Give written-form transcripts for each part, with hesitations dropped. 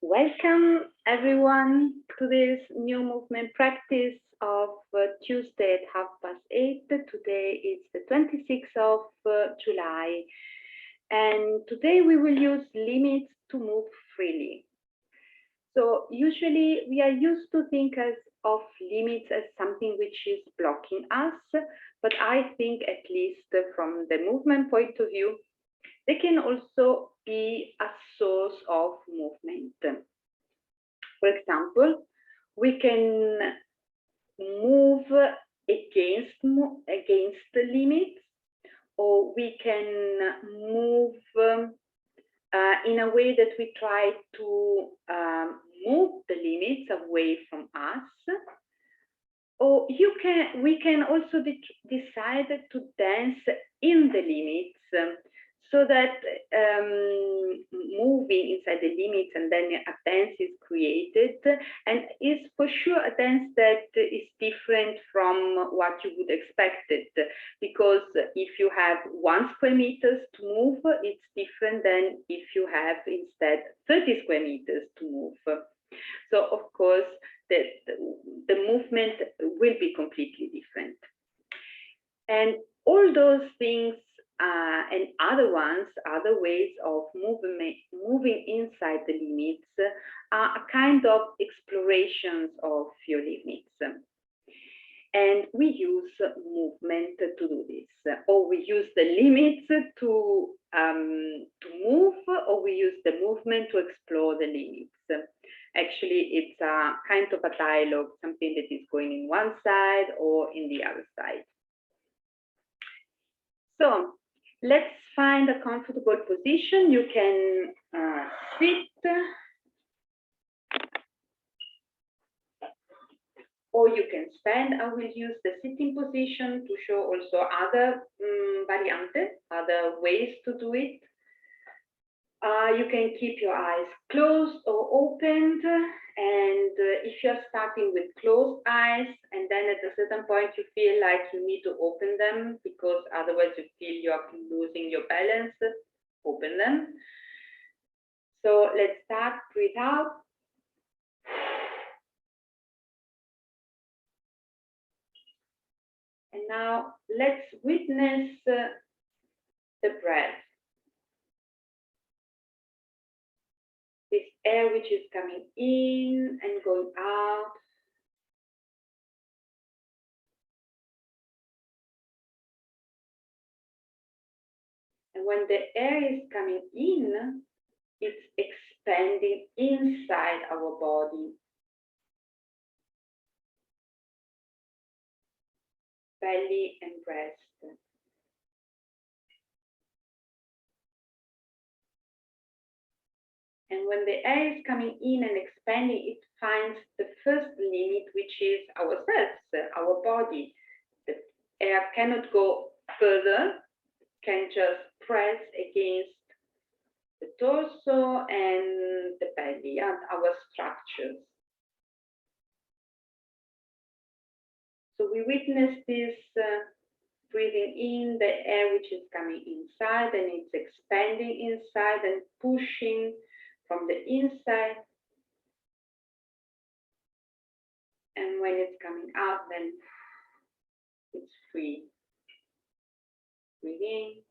Welcome everyone to this new movement practice of Tuesday at 8:30. Today is the 26th of July, and today we will use limits to move freely. So usually we are used to think of limits as something which is blocking us, but I think, at least from the movement point of view, they can also be a source of movement. For example, we can move against the limits, or we can move in a way that we try to move the limits away from us. Or we can also decide to dance in the limits, so that moving inside the limits, and then a dance is created, and is for sure a dance that is different from what you would expect it, because if you have 1 square meters to move, it's different than if you have instead 30 square meters to move. So of course the movement will be completely different. And all those things and other ways of moving inside the limits are a kind of explorations of your limits. And we use movement to do this, or we use the limits to move, or we use the movement to explore the limits. Actually, it's a kind of a dialogue, something that is going in one side or in the other side. So let's find a comfortable position. You can sit, or you can stand. I will use the sitting position to show also other variantes, other ways to do it. You can keep your eyes closed or opened, and if you're starting with closed eyes, and then at a certain point you feel like you need to open them because otherwise you feel you're losing your balance, open them. So let's start. Breathe out. And now let's witness the breath. This air which is coming in and going out. And when the air is coming in, it's expanding inside our body. Belly and breast. And when the air is coming in and expanding, it finds the first limit, which is ourselves, our body. The air cannot go further, can just press against the torso and the belly and our structures. So we witness this breathing in the air which is coming inside, and it's expanding inside and pushing from the inside. And when it's coming out, then it's free. Breathe in,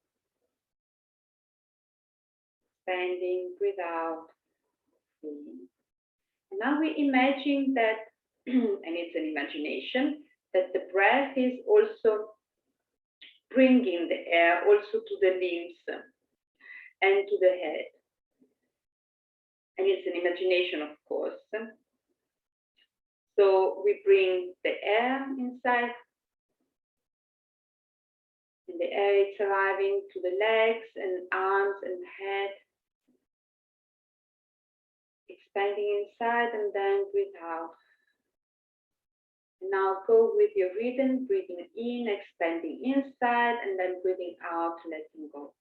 expanding, breathe out, free. And now we imagine that, and it's an imagination, that the breath is also bringing the air also to the limbs and to the head. And it's an imagination, of course. So we bring the air inside, and the air is arriving to the legs and arms and head, expanding inside, and then breathe out. And now go with your rhythm, breathing in, expanding inside, and then breathing out, letting go.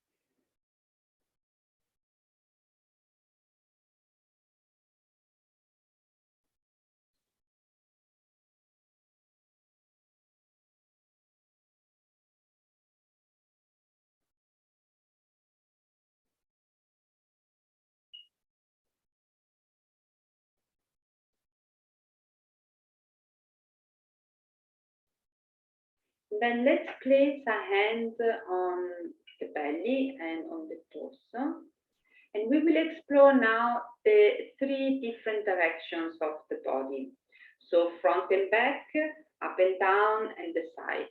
Then let's place a hand on the belly and on the torso. And we will explore now the three different directions of the body. So front and back, up and down, and the sides.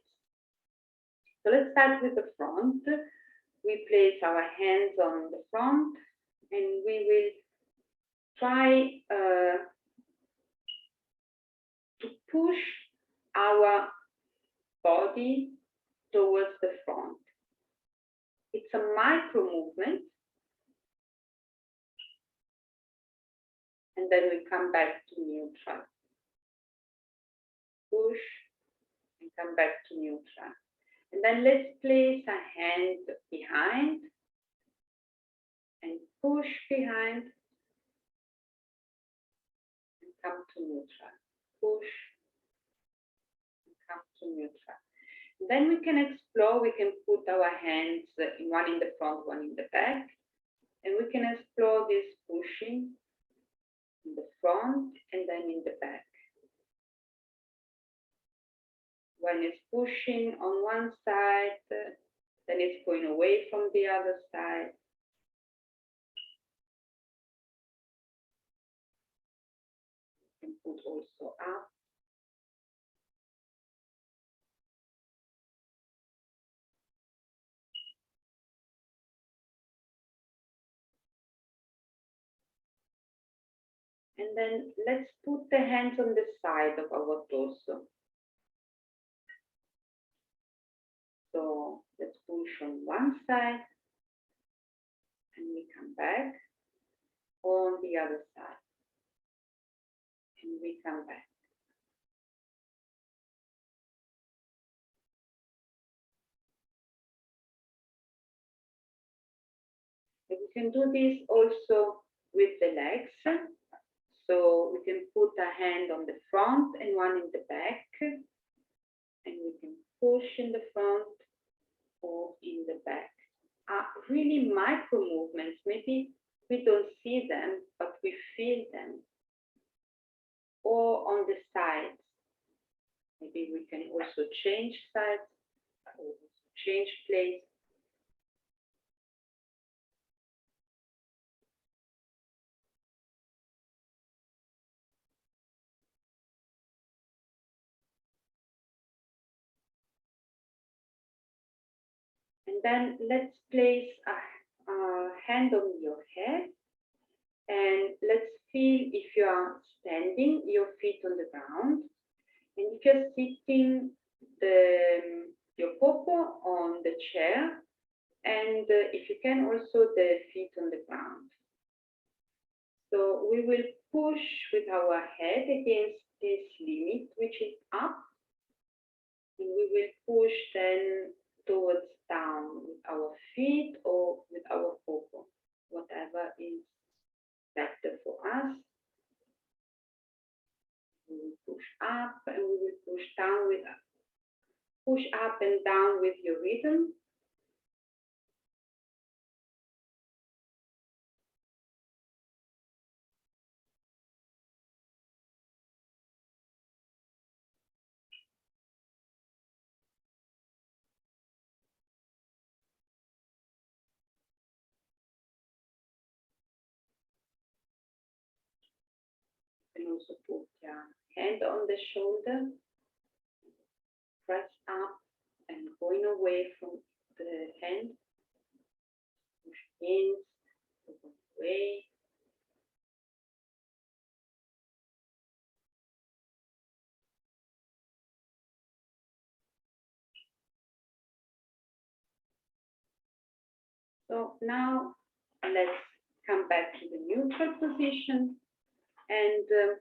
So let's start with the front. We place our hands on the front and we will try to push our body towards the front. It's a micro movement. And then we come back to neutral. Push and come back to neutral. And then let's place a hand behind and push behind and come to neutral. Push and come to neutral. And then we can explore, we can put our hands one in the front, one in the back. And we can explore this pushing in the front and then in the back. When it's pushing on one side, then it's going away from the other side. You can put also up. And then let's put the hands on the side of our torso. So let's push on one side and we come back, on the other side and we come back. And we can do this also with the legs. So we can put a hand on the front and one in the back, and we can push in the front or in the back. Really micro movements. Maybe we don't see them, but we feel them. Or on the sides. Maybe we can also change sides or change place. And then let's place a hand on your head. And let's feel if you are standing, your feet on the ground. And if you're sitting, your popo on the chair. And if you can, also the feet on the ground. So we will push with our head against this limit, which is up. And we will push then towards down with our feet or with our popo, whatever is better for us. We will push up and we will push down with push up and down with your rhythm. You can also put your hand on the shoulder, press up and going away from the hand, push in, go away. So now let's come back to the neutral position, and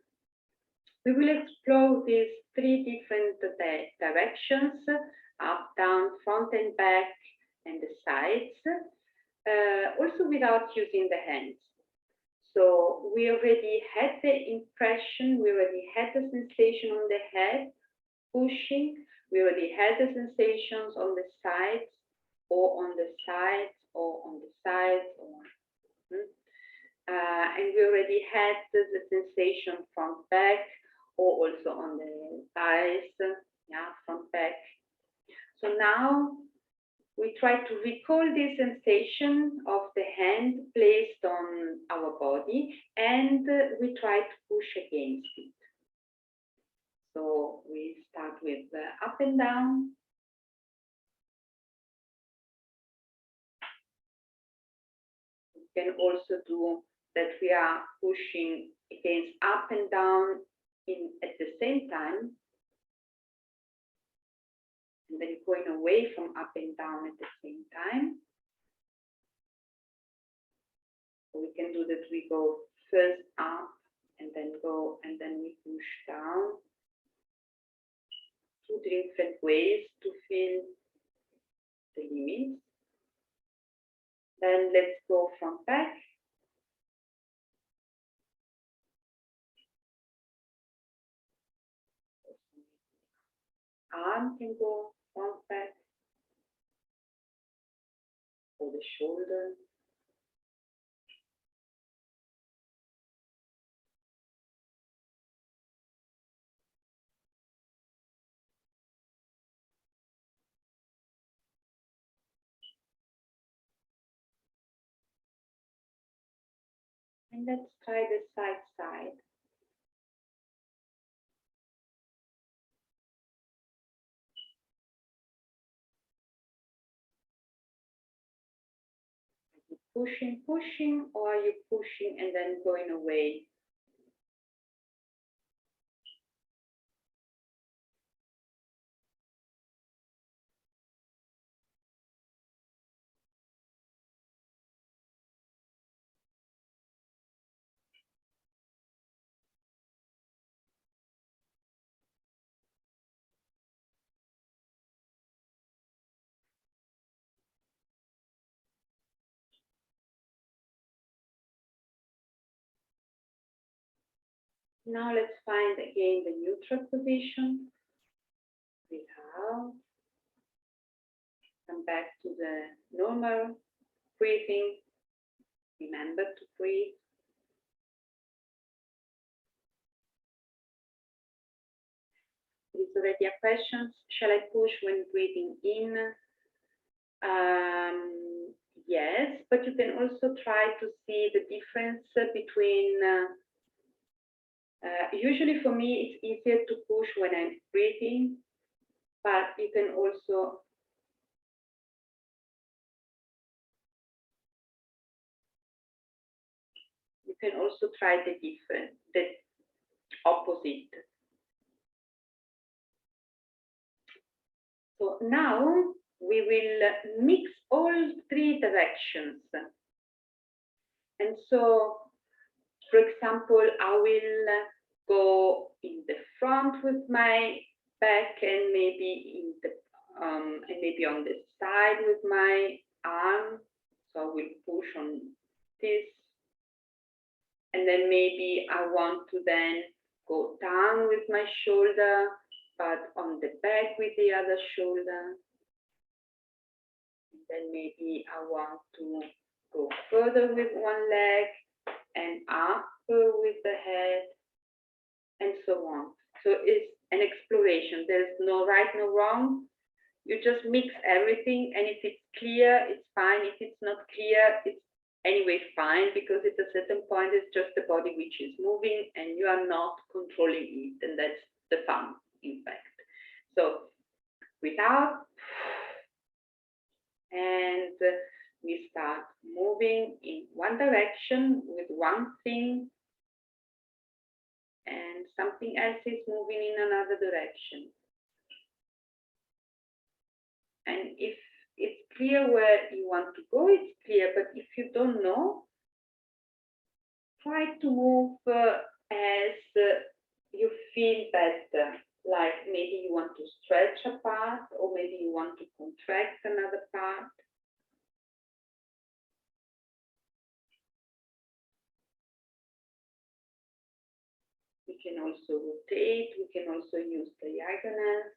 we will explore these three different directions, up, down, front and back, and the sides, also without using the hands. So we already had the impression, we already had the sensation on the head, pushing, we already had the sensations on the sides, or on the sides, or on the sides, or and we already had the sensation front back, or also on the thighs, yeah, front back. So now we try to recall the sensation of the hand placed on our body, and we try to push against it. So we start with up and down. We can also do that we are pushing against up and down at the same time, and then going away from up and down at the same time. So we can do that. We go first up and then go, and then we push down. Two different ways to feel the limits. Then let's go from back. Arm can go front back, or the shoulder. And let's try the side. Pushing, or are you pushing and then going away? Now let's find again the neutral position. Breathe out. Come back to the normal breathing. Remember to breathe. Is already a question. Shall I push when breathing in? Yes, but you can also try to see the difference between. Usually for me, it's easier to push when I'm breathing, but you can also try the opposite. So now we will mix all three directions. And so, for example, I will go in the front with my back, and maybe in the and maybe on the side with my arm. So I will push on this, and then maybe I want to then go down with my shoulder, but on the back with the other shoulder. And then maybe I want to go further with one leg and up with the head, and so on. So it's an exploration. There's no right, no wrong. You just mix everything, and if it's clear, it's fine. If it's not clear, it's anyway fine, because at a certain point, it's just the body which is moving, and you are not controlling it, and that's the fun, in fact. So without, and we start moving in one direction with one thing, and something else is moving in another direction. And if it's clear where you want to go, it's clear. But if you don't know, try to move as you feel better. Like maybe you want to stretch a part, or maybe you want to contract another part. We can also rotate. We can also use diagonals.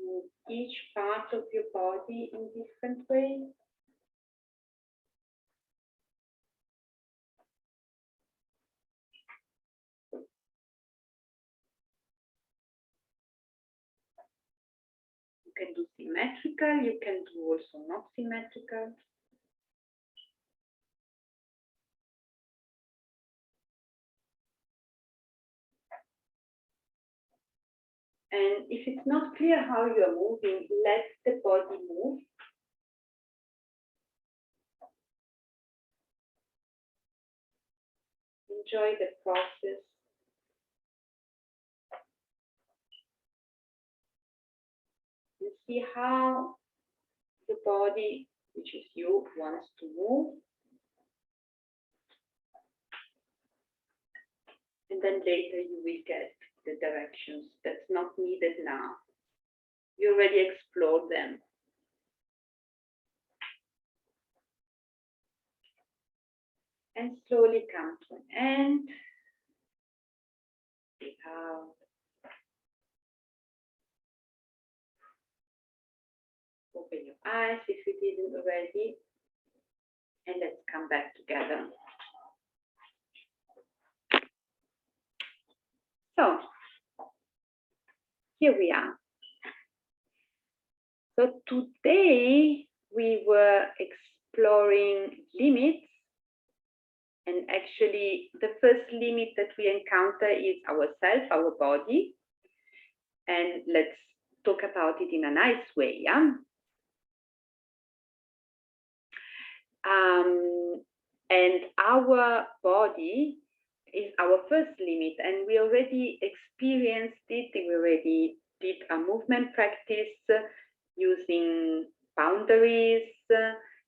move each part of your body in different ways. You can do symmetrical, you can do also not symmetrical. And if it's not clear how you are moving, let the body move. Enjoy the process. And see how the body, which is you, wants to move. And then later you will get the directions. That's not needed now. You already explored them. And slowly come to an end. Breathe out. Open your eyes if you didn't already. And let's come back together. So, here we are. So today we were exploring limits. And actually, the first limit that we encounter is ourself, our body. And let's talk about it in a nice way, yeah? And our body is our first limit, and we already experienced it. We already did a movement practice using boundaries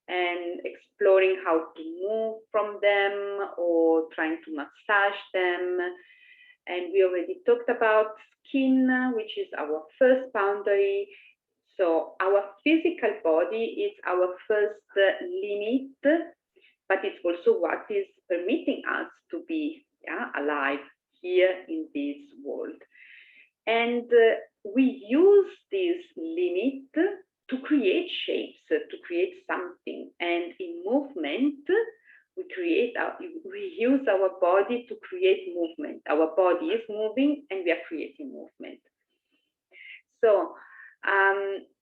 and exploring how to move from them or trying to massage them. And we already talked about skin, which is our first boundary. So our physical body is our first limit, but it's also what is permitting us to be alive here in this world. And we use this limit to create shapes, to create something. And in movement, we use our body to create movement. Our body is moving and we are creating movement. So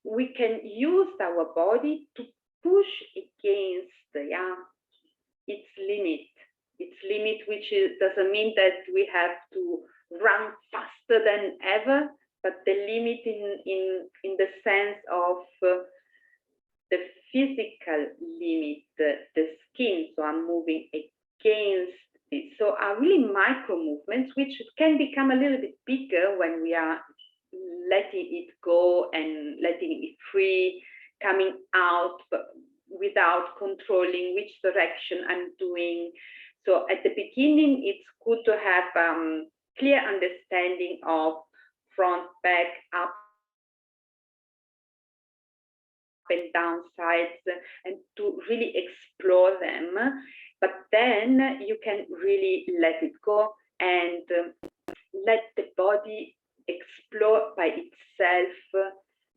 we can use our body to push against its limit, which doesn't mean that we have to run faster than ever, but the limit in the sense of the physical limit, the skin. So I'm moving against this. So are really micro movements, which can become a little bit bigger when we are letting it go and letting it free, coming out, but without controlling which direction I'm doing. So at the beginning, it's good to have clear understanding of front, back, up and down sides, and to really explore them. But then you can really let it go and let the body explore by itself.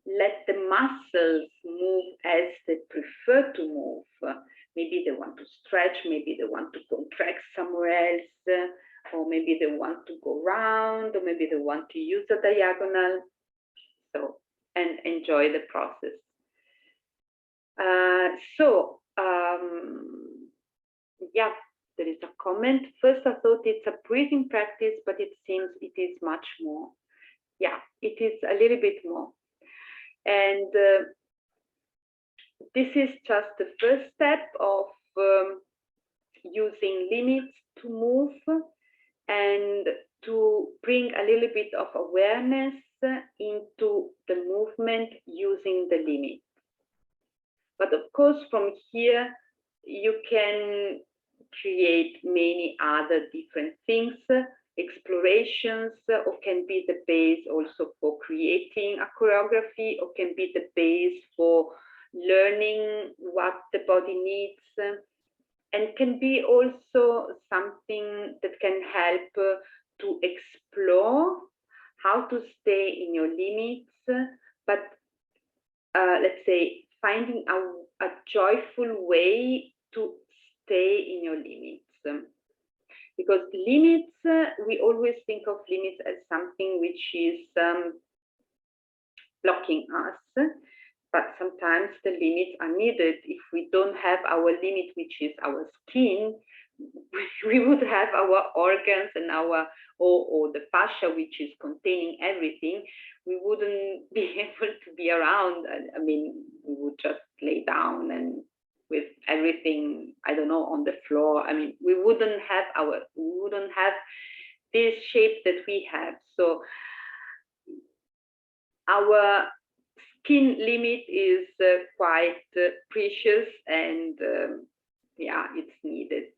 Let the muscles move as they prefer to move. Maybe they want to stretch, maybe they want to contract somewhere else, or maybe they want to go round, or maybe they want to use a diagonal. So, and enjoy the process. Yeah, there is a comment. First, I thought it's a breathing practice, but it seems it is much more. Yeah, it is a little bit more. And this is just the first step of using limits to move and to bring a little bit of awareness into the movement using the limit. But of course, from here, you can create many other different things, explorations, or can be the base also for creating a choreography, or can be the base for learning what the body needs, and can be also something that can help to explore how to stay in your limits, but let's say finding a joyful way to stay in your limits. Because limits, we always think of limits as something which is blocking us, but sometimes the limits are needed. If we don't have our limit, which is our skin, we would have our organs and our or the fascia, which is containing everything. We wouldn't be able to be around. I mean, we would just lay down and with everything, I don't know, on the floor. I mean, we wouldn't have this shape that we have. So our skin limit is quite precious, and yeah, it's needed.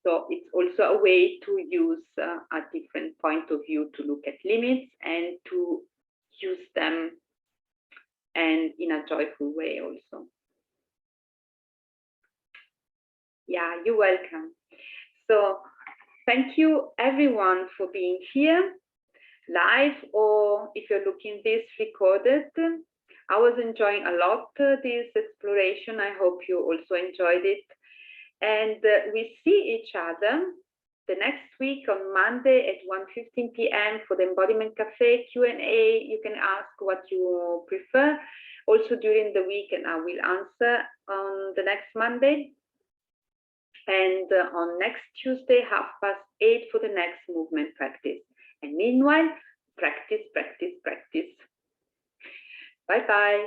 So it's also a way to use a different point of view to look at limits and to use them, and in a joyful way also. Yeah, you're welcome. So thank you everyone for being here live, or if you're looking this recorded. I was enjoying a lot this exploration. I hope you also enjoyed it. And we see each other the next week on Monday at 1:15 p.m. for the Embodiment Cafe Q&A. You can ask what you prefer also during the week, and I will answer on the next Monday. And on next Tuesday, 8:30 for the next movement practice. And meanwhile, practice, practice, practice. Bye-bye.